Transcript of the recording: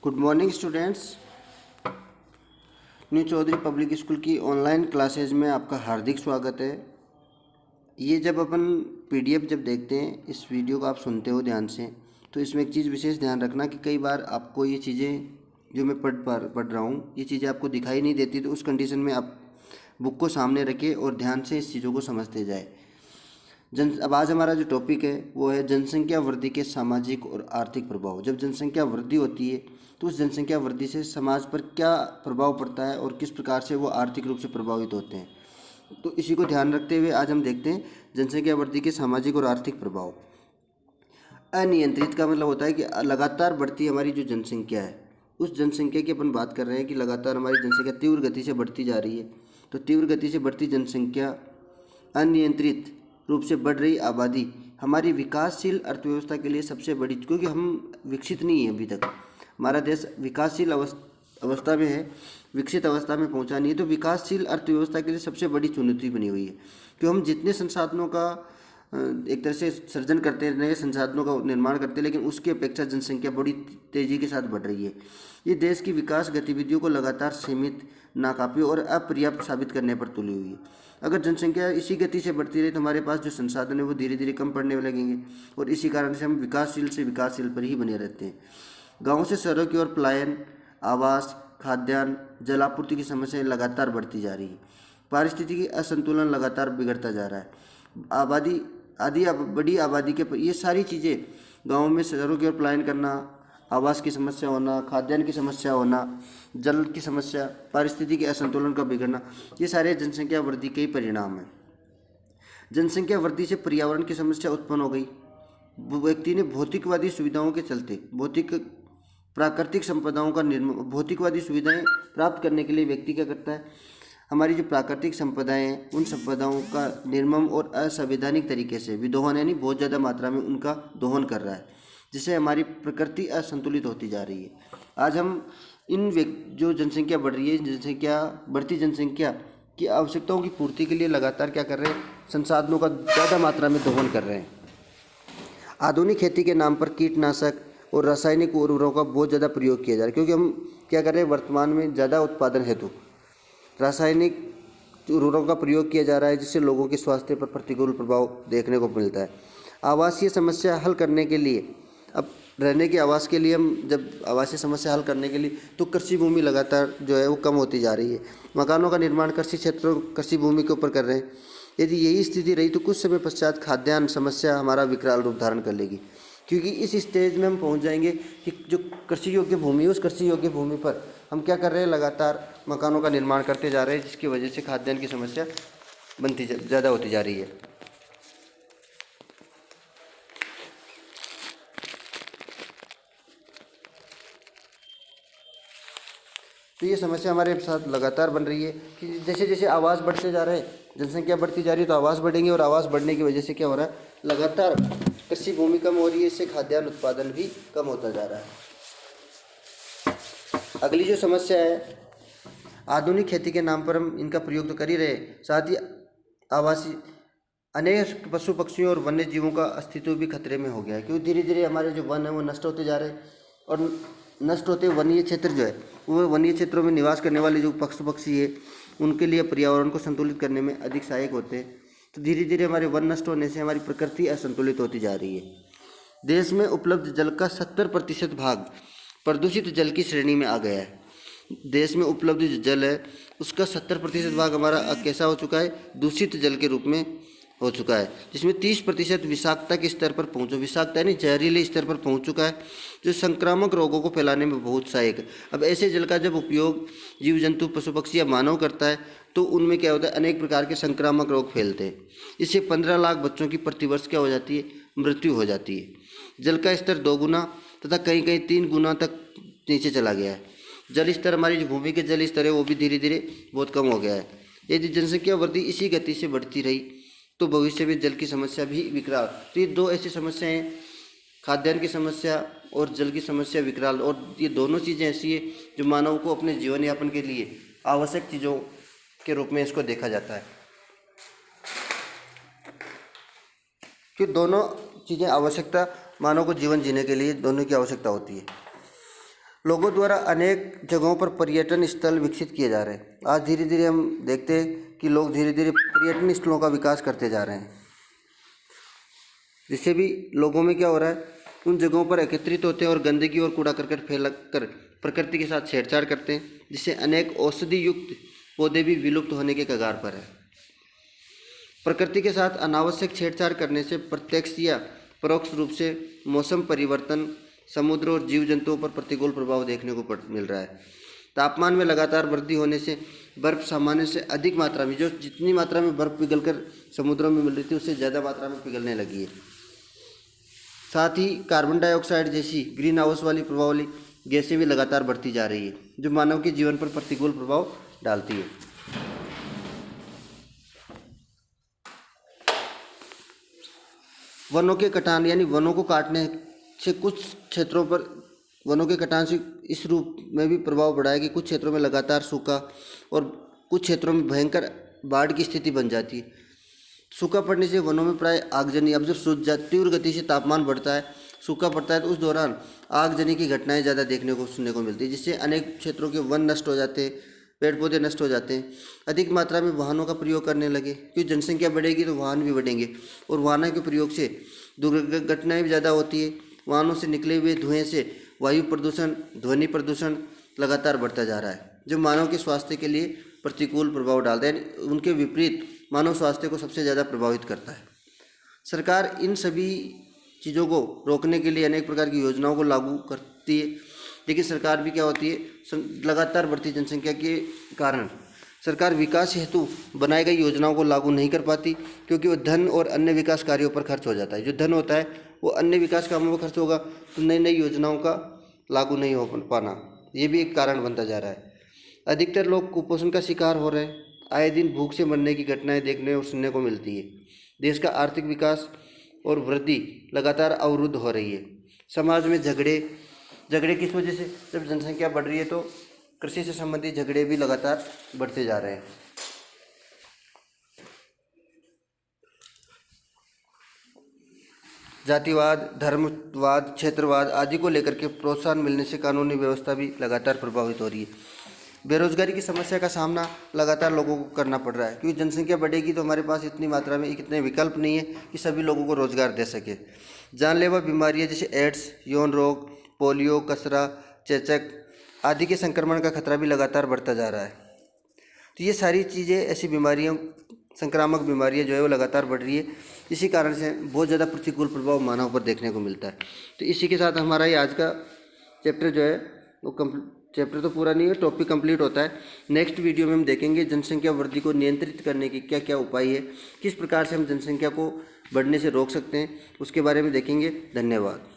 Good morning students. New Chaudhary Public School की online classes में आपका हार्दिक स्वागत है। ये जब अपन पीडीएफ जब देखते हैं, इस वीडियो को आप सुनते हो ध्यान से, तो इसमें एक चीज़ विशेष ध्यान रखना कि कई बार आपको ये चीज़ें जो मैं पढ़ रहा हूँ, ये चीज़ें आपको दिखाई नहीं देती, तो उस कंडीशन में आप बुक को सामने रखें और ध्यान से इस चीज़ों को समझते जाए। अब आज हमारा जो टॉपिक है वो है जनसंख्या वृद्धि के सामाजिक और आर्थिक प्रभाव। जब जनसंख्या वृद्धि होती है तो उस जनसंख्या वृद्धि से समाज पर क्या प्रभाव पड़ता है और किस प्रकार से वो आर्थिक रूप से प्रभावित होते हैं, तो इसी को ध्यान रखते हुए आज हम देखते हैं जनसंख्या वृद्धि के सामाजिक और आर्थिक प्रभाव। अनियंत्रित का मतलब होता है कि लगातार बढ़ती हमारी जो जनसंख्या है, उस जनसंख्या की अपन बात कर रहे हैं कि लगातार हमारी जनसंख्या तीव्र गति से बढ़ती जा रही है। तो तीव्र गति से बढ़ती जनसंख्या, अनियंत्रित रूप से बढ़ रही आबादी हमारी विकासशील अर्थव्यवस्था के लिए सबसे बड़ी, क्योंकि हम विकसित नहीं है अभी तक, हमारा देश विकासशील अवस्था में है, विकसित अवस्था में पहुंचा नहीं है, तो विकासशील अर्थव्यवस्था के लिए सबसे बड़ी चुनौती बनी हुई है। क्यों हम जितने संसाधनों का एक तरह से सर्जन करते हैं, नए संसाधनों का निर्माण करते हैं, लेकिन उसकी अपेक्षा जनसंख्या बड़ी तेज़ी के साथ बढ़ रही है। ये देश की विकास गतिविधियों को लगातार सीमित, नाकाफी और अपर्याप्त साबित करने पर तुली हुई है। अगर जनसंख्या इसी गति से बढ़ती रही तो हमारे पास जो संसाधन है वो धीरे धीरे कम पड़ने लगेंगे और इसी कारण से हम विकासशील से विकासशील पर ही बने रहते हैं। गाँव से शहरों की ओर पलायन, आवास, खाद्यान्न, जलापूर्ति की समस्याएं लगातार बढ़ती जा रही है। पारिस्थितिकी असंतुलन लगातार बिगड़ता जा रहा है। बड़ी आबादी के ये सारी चीज़ें, गाँव में शहरों की ओर पलायन करना, आवास की समस्या होना, खाद्यान्न की समस्या होना, जल की समस्या, पारिस्थितिकी असंतुलन का बिगड़ना, ये सारे जनसंख्या वृद्धि के ही परिणाम हैं। जनसंख्या वृद्धि से पर्यावरण की समस्या उत्पन्न हो गई। व्यक्ति ने भौतिकवादी सुविधाओं के चलते प्राकृतिक संपदाओं का निर्माण, भौतिकवादी सुविधाएं प्राप्त करने के लिए व्यक्ति क्या करता है, हमारी जो प्राकृतिक संपदाएं हैं उन संपदाओं का निर्मम और असंवैधानिक तरीके से विदोहन, यानी बहुत ज़्यादा मात्रा में उनका दोहन कर रहा है, जिससे हमारी प्रकृति असंतुलित होती जा रही है। आज हम जो जनसंख्या बढ़ रही है, बढ़ती जनसंख्या की आवश्यकताओं की पूर्ति के लिए लगातार क्या कर रहे हैं, संसाधनों का ज़्यादा मात्रा में दोहन कर रहे हैं। आधुनिक खेती के नाम पर कीटनाशक और रासायनिक उर्वरकों का बहुत ज़्यादा प्रयोग किया जा रहा है, क्योंकि हम क्या कर रहे हैं, वर्तमान में ज़्यादा उत्पादन हेतु रासायनिक उर्वरकों का प्रयोग किया जा रहा है, जिससे लोगों के स्वास्थ्य पर प्रतिकूल प्रभाव देखने को मिलता है। आवासीय समस्या हल करने के लिए, अब रहने के आवास के लिए हम जब आवासीय समस्या हल करने के लिए, तो कृषि भूमि लगातार जो है वो कम होती जा रही है। मकानों का निर्माण कृषि क्षेत्रों, कृषि भूमि के ऊपर कर रहे हैं। यदि यही स्थिति रही तो कुछ समय पश्चात खाद्यान्न समस्या हमारा विकराल रूप धारण कर लेगी, क्योंकि इस स्टेज में हम पहुंच जाएंगे कि जो कृषि योग्य भूमि है, उस कृषि योग्य भूमि पर हम क्या कर रहे हैं, लगातार मकानों का निर्माण करते जा रहे हैं, जिसकी वजह से खाद्यान्न की समस्या ज़्यादा होती जा रही है। तो ये समस्या हमारे साथ लगातार बन रही है कि जैसे जैसे आवास बढ़ते जा रहे हैं, जनसंख्या बढ़ती जा रही है, तो आवास बढ़ेंगे और आवास बढ़ने की वजह से क्या हो रहा है, लगातार कृषि भूमि कम हो रही है, इससे खाद्यान्न उत्पादन भी कम होता जा रहा है। अगली जो समस्या है, आधुनिक खेती के नाम पर हम इनका प्रयोग तो कर ही रहे, साथ ही आवासीय अनेक पशु पक्षियों और वन्य जीवों का अस्तित्व भी खतरे में हो गया है, क्योंकि धीरे धीरे हमारे जो वन है वो नष्ट होते जा रहे हैं, और नष्ट होते वन्य क्षेत्र जो है, वो वन्य क्षेत्रों में निवास करने वाले जो पशु पक्षी है, उनके लिए पर्यावरण को संतुलित करने में अधिक सहायक होते हैं। तो धीरे धीरे हमारे वन नष्ट होने से हमारी प्रकृति असंतुलित होती जा रही है। देश में उपलब्ध जल का 70% भाग प्रदूषित जल की श्रेणी में आ गया है। देश में उपलब्ध जो जल है उसका 70% भाग हमारा कैसा हो चुका है, दूषित जल के रूप में हो चुका है, जिसमें 30% विषाक्तता के स्तर पर विषाक्तता यानी जहरीले स्तर पर पहुंच चुका है, जो संक्रामक रोगों को फैलाने में बहुत सहायक है। अब ऐसे जल का जब उपयोग जीव जंतु, पशु पक्षी या मानव करता है, तो उनमें क्या होता है, अनेक प्रकार के संक्रामक रोग फैलते हैं। इससे 15 लाख बच्चों की प्रतिवर्ष क्या हो जाती है, मृत्यु हो जाती है। जल का स्तर 2 गुना तथा कहीं कहीं 3 गुना तक नीचे चला गया है। जल स्तर, हमारी जो भूमि के जल स्तर है वो भी धीरे धीरे बहुत कम हो गया है। यदि जनसंख्या वृद्धि इसी गति से बढ़ती रही तो भविष्य में जल की समस्या भी विकराल। तो ये दो ऐसी समस्याएं हैं, खाद्यान्न की समस्या और जल की समस्या विकराल, और ये दोनों चीज़ें ऐसी है जो मानव को अपने जीवन यापन के लिए आवश्यक चीज़ों के रूप में इसको देखा जाता है, कि दोनों चीज़ें आवश्यकता, मानव को जीवन जीने के लिए दोनों की आवश्यकता होती है। लोगों द्वारा अनेक जगहों पर पर्यटन स्थल विकसित किए जा रहे हैं। आज धीरे धीरे हम देखते हैं कि लोग धीरे धीरे पर्यटन स्थलों का विकास करते जा रहे हैं, जिससे भी लोगों में क्या हो रहा है, उन जगहों पर एकत्रित होते हैं और गंदगी और कूड़ा करकट फैला कर प्रकृति के साथ छेड़छाड़ करते हैं, जिससे अनेक औषधि युक्त पौधे भी विलुप्त होने के कगार पर है। प्रकृति के साथ अनावश्यक छेड़छाड़ करने से प्रत्यक्ष या परोक्ष रूप से मौसम परिवर्तन, समुद्र और जीव जंतुओं पर प्रतिकूल प्रभाव देखने को मिल रहा है। तापमान में लगातार वृद्धि होने से बर्फ सामान्य से अधिक मात्रा में, जो जितनी मात्रा में बर्फ पिघलकर समुद्रों में मिल रही थी उससे ज़्यादा मात्रा में पिघलने लगी है। साथ ही कार्बन डाइऑक्साइड जैसी ग्रीन हाउस वाली प्रभाव वाली गैसें भी लगातार बढ़ती जा रही है, जो मानव के जीवन पर प्रतिकूल प्रभाव डालती है। वनों के कटान यानी वनों को काटने से कुछ क्षेत्रों पर वनों के कटान से इस रूप में भी प्रभाव बढ़ा है कि कुछ क्षेत्रों में लगातार सूखा और कुछ क्षेत्रों में भयंकर बाढ़ की स्थिति बन जाती है। सूखा पड़ने से वनों में प्राय आगजनी, अब जब तीव्र गति से तापमान बढ़ता है, सूखा पड़ता है, तो उस दौरान आगजनी की घटनाएं ज़्यादा देखने को सुनने को मिलती है, जिससे अनेक क्षेत्रों के वन नष्ट हो जाते हैं, पेड़ पौधे नष्ट हो जाते हैं। अधिक मात्रा में वाहनों का प्रयोग करने लगे, क्योंकि जनसंख्या बढ़ेगी तो वाहन भी बढ़ेंगे और वाहनों के प्रयोग से दुर्घटनाएं भी ज़्यादा होती है। वाहनों से निकले हुए धुएँ से वायु प्रदूषण, ध्वनि प्रदूषण लगातार बढ़ता जा रहा है, जो मानव के स्वास्थ्य के लिए प्रतिकूल प्रभाव डालता है। उनके विपरीत मानव स्वास्थ्य को सबसे ज़्यादा प्रभावित करता है। सरकार इन सभी चीज़ों को रोकने के लिए अनेक प्रकार की योजनाओं को लागू करती है, लेकिन सरकार भी क्या होती है, लगातार बढ़ती जनसंख्या के कारण सरकार विकास हेतु बनाई गई योजनाओं को लागू नहीं कर पाती, क्योंकि वो धन और अन्य विकास कार्यों पर खर्च हो जाता है। जो धन होता है वो अन्य विकास कामों पर खर्च होगा, तो नई नई योजनाओं का लागू नहीं हो पाना, ये भी एक कारण बनता जा रहा है। अधिकतर लोग कुपोषण का शिकार हो रहे हैं। आए दिन भूख से मरने की घटनाएं देखने और सुनने को मिलती है। देश का आर्थिक विकास और वृद्धि लगातार अवरुद्ध हो रही है। समाज में झगड़े किस वजह से, जब जनसंख्या बढ़ रही है तो कृषि से संबंधित झगड़े भी लगातार बढ़ते जा रहे हैं। जातिवाद, धर्मवाद, क्षेत्रवाद आदि को लेकर के प्रोत्साहन मिलने से कानूनी व्यवस्था भी लगातार प्रभावित हो रही है। बेरोजगारी की समस्या का सामना लगातार लोगों को करना पड़ रहा है, क्योंकि जनसंख्या बढ़ेगी तो हमारे पास इतनी मात्रा में इतने विकल्प नहीं है कि सभी लोगों को रोजगार दे सके। जानलेवा बीमारियां जैसे एड्स, यौन रोग, पोलियो, कचरा, चेचक आदि के संक्रमण का खतरा भी लगातार बढ़ता जा रहा है। तो ये सारी चीज़ें, ऐसी बीमारियां, संक्रामक बीमारियां जो है वो लगातार बढ़ रही है। इसी कारण से बहुत ज़्यादा प्रतिकूल प्रभाव मानव पर देखने को मिलता है। तो इसी के साथ हमारा ये आज का चैप्टर जो है वो चैप्टर तो पूरा नहीं है, टॉपिक कंप्लीट होता है। नेक्स्ट वीडियो में हम देखेंगे जनसंख्या वृद्धि को नियंत्रित करने की क्या क्या उपाय है, किस प्रकार से हम जनसंख्या को बढ़ने से रोक सकते हैं, उसके बारे में देखेंगे। धन्यवाद।